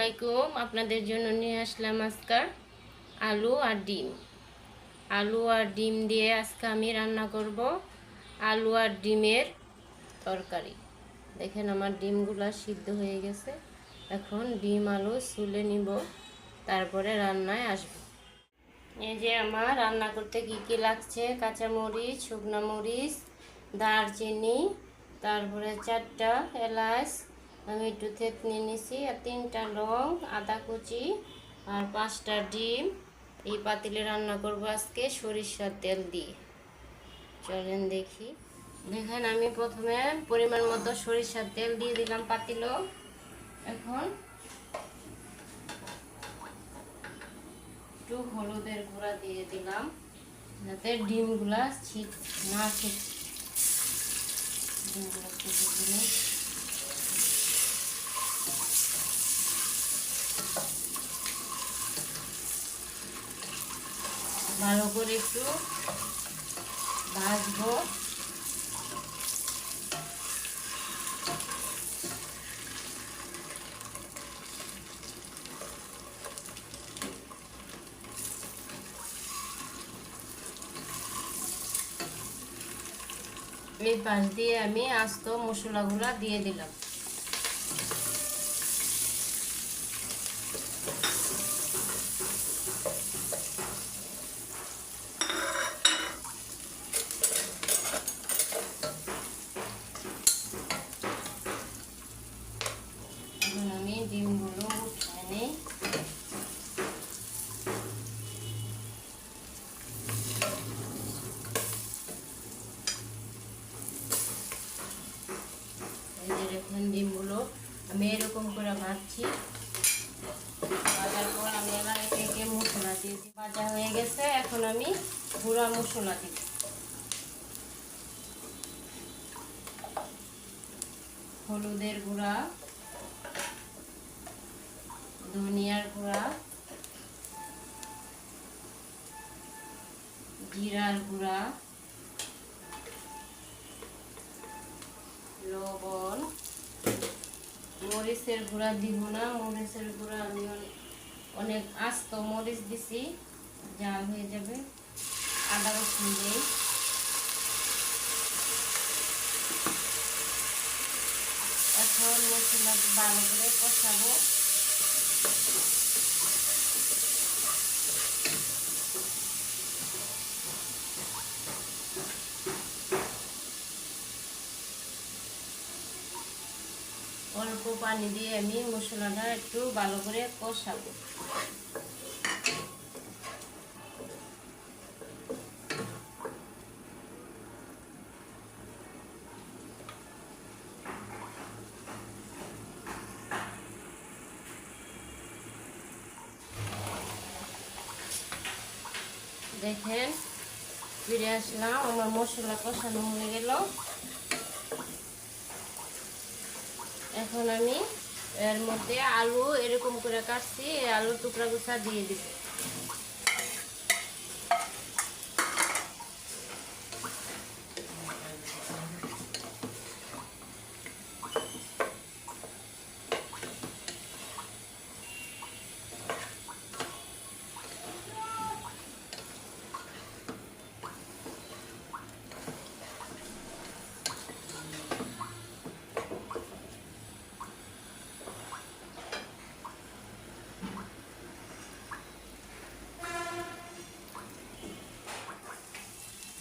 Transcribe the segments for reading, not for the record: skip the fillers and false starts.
আলাইকুম। আপনাদের জন্য নিয়ে আসলাম আজকে আলু আর ডিম। আলু আর ডিম দিয়ে আজকে আমি রান্না করব আলু আর ডিমের তরকারি। দেখেন আমার ডিমগুলো সিদ্ধ হয়ে গেছে। এখন ডিম আলু ছুলে নিব, তারপরে রান্নায় আসব। এই যে আমার রান্না করতে কি কি লাগছে: কাঁচামরিচ, শুকনো মরিচ, দারচিনি, তারপরে 4টা এলাচ, আমি একটু থেতনি নিছি, আর 3টা লং, আদা কুচি, আর 5টা ডিম। এই পাতিলে রান্না করব আজকে সরিষার তেল দিয়ে। চলেন দেখি। দেখেন আমি প্রথমে পরিমাণ মতো সরিষার তেল দিয়ে দিলাম পাতিলো। এখন একটু হলুদের গুঁড়া দিয়ে দিলাম যাতে ডিমগুলা ছিট না ছিট ডিমগুলো ছিটে দিলে ভালো করে একটু ভাজবো। এই পাশ দিয়ে আমি আস্ত মশলাগুলা দিয়ে দিলাম। এখন আমি ডিমগুলো উঠিয়ে নিই। এই যে দেখুন ডিমগুলো আমি এরকম করে ভাজছি। ভাজার পর আমি এবার একে একে মশলা দিয়েছি। ভাজা হয়ে গেছে, এখন আমি গুঁড়া মশলা দিব। হলুদের গুঁড়া, ধনিয়ার গুঁড়া, জিরার গুঁড়া, লবণ, মরিচের গুঁড়া দিব না, মরিচের গুঁড়া আমি অনেক আস্ত মরিচ দিছি, জাল হয়ে যাবে। আদা রসুন দিই। এখন মশলা ভালো করে কষাবো। অল্প পানি দিয়ে আমি মশলাটা একটু ভালো করে কষাবো। দেখেন ফিরে আসলাম, আমার মশলা কষানো হয়ে গেল। এখন আমি এর মধ্যে আলু এরকম করে কাটছি, এই আলুর টুকরা গুছা দিয়ে দিব।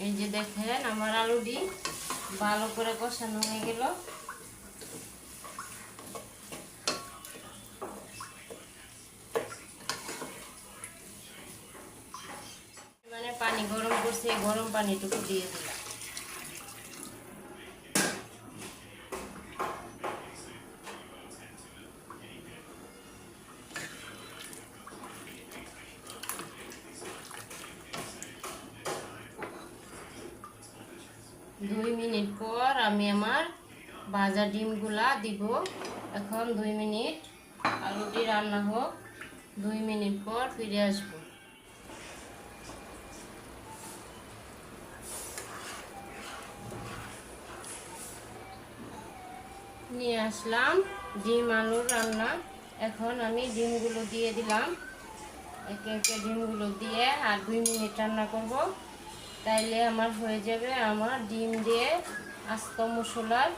এই যে দেখেন আমার আলুটি ভালো করে কষানো হয়ে গেল। মানে পানি গরম করছে, গরম পানিটুকু দিয়ে দিলাম। 2 মিনিট পর আমি আমার ভাজা ডিমগুলা দিব। এখন 2 মিনিট আলুটি রান্না হোক, 2 মিনিট পর ফিরে আসব। নিয়ে আসলাম ডিম আলুর রান্না। এখন আমি ডিমগুলো দিয়ে দিলাম, একে একে ডিমগুলো দিয়ে আর 2 মিনিট রান্না করব। তাইলে আমার হয়ে যাবে আমার ডিম দিয়ে আস্ত মশলার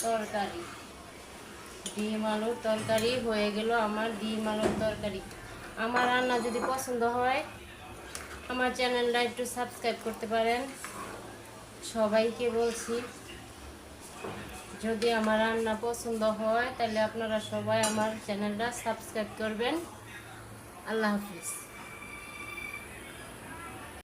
তরকারি। ডিম আলুর তরকারি হয়ে গেল আমার ডিম আলুর তরকারি। আমার রান্না যদি পছন্দ হয় আমার চ্যানেলটা একটু সাবস্ক্রাইব করতে পারেন। সবাইকে বলছি, যদি আমার রান্না পছন্দ হয় তাহলে আপনারা সবাই আমার চ্যানেলটা সাবস্ক্রাইব করবেন। আল্লাহ হাফিজ।